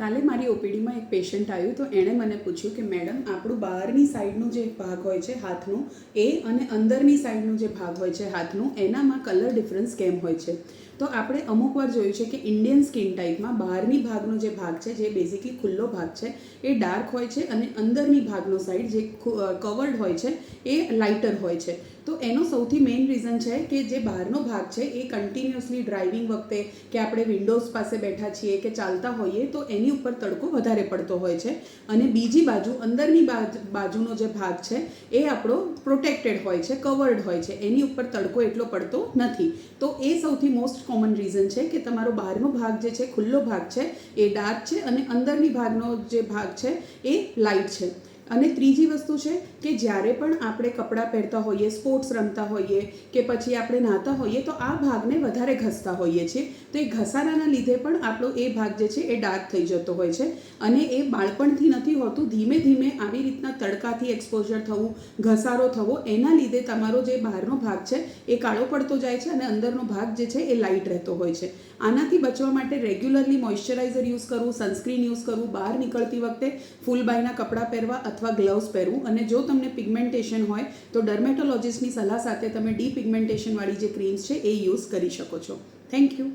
કાલે મારી ઓપીડીમાં એક પેશન્ટ આવ્યું તો એણે મને પૂછ્યું કે મેડમ આપણું બહારની સાઈડનું જે ભાગ હોય છે હાથનું એ અને અંદરની સાઈડનું જે ભાગ હોય છે હાથનું એનામાં કલર ડિફરન્સ કેમ હોય છે. તો આપણે અમુક વાર જોયું છે કે ઇન્ડિયન સ્કિન ટાઈપમાં બહારની ભાગનો જે ભાગ છે જે બેઝિકલી ખુલ્લો ભાગ છે એ ડાર્ક હોય છે અને અંદરની ભાગનો સાઈડ જે કવર્ડ હોય છે એ લાઇટર હોય છે. તો એનો સૌથી મેઇન રીઝન છે કે જે બહારનો ભાગ છે એ કન્ટિન્યુઅસલી ડ્રાઇવિંગ વખતે કે આપણે વિન્ડોઝ પાસે બેઠા છીએ કે ચાલતા હોઈએ તો એની ઉપર તડકો વધારે પડતો હોય છે અને બીજી બાજુ અંદરની બાજુનો જે ભાગ છે એ આપણો પ્રોટેક્ટેડ હોય છે, કવર્ડ હોય છે, એની ઉપર તડકો એટલો પડતો નથી. તો એ સૌથી મોસ્ટ કોમન રીઝન છે કે તમારો બહારનો ભાગ જે છે ખુલ્લો ભાગ છે એ ડાર્ક છે અને અંદરની ભાગનો જે ભાગ છે એ લાઇટ છે. અને ત્રીજી વસ્તુ છે કે જ્યારે પણ આપણે કપડાં પહેરતા હોઈએ, સ્પોર્ટ્સ રમતા હોઈએ કે પછી આપણે નહાતા હોઈએ તો આ ભાગને વધારે ઘસતા હોઈએ છીએ. તો એ ઘસારાના લીધે પણ આપણો એ ભાગ જે છે એ ડાર્ક થઈ જતો હોય છે અને એ બાળપણથી નથી હોતું, ધીમે ધીમે આવી રીતના તડકાથી એક્સપોઝર થવું, ઘસારો થવો એના લીધે તમારો જે બહારનો ભાગ છે એ કાળો પડતો જાય છે અને અંદરનો ભાગ જે છે એ લાઇટ રહેતો હોય છે. આનાથી બચવા માટે રેગ્યુલરલી મોઇશ્ચરાઇઝર યુઝ કરવું, સનસ્ક્રીન યુઝ કરવું, બહાર નીકળતી વખતે ફૂલ બાયના કપડાં પહેરવા અથવા ગ્લવ્સ પહેરવું અને જો તમને પિગમેન્ટેશન હોય તો ડર્મેટોલોજિસ્ટની સલાહ સાથે તમે ડીપિગમેન્ટેશનવાળી જે ક્રીમ્સ છે એ યુઝ કરી શકો છો. Thank you.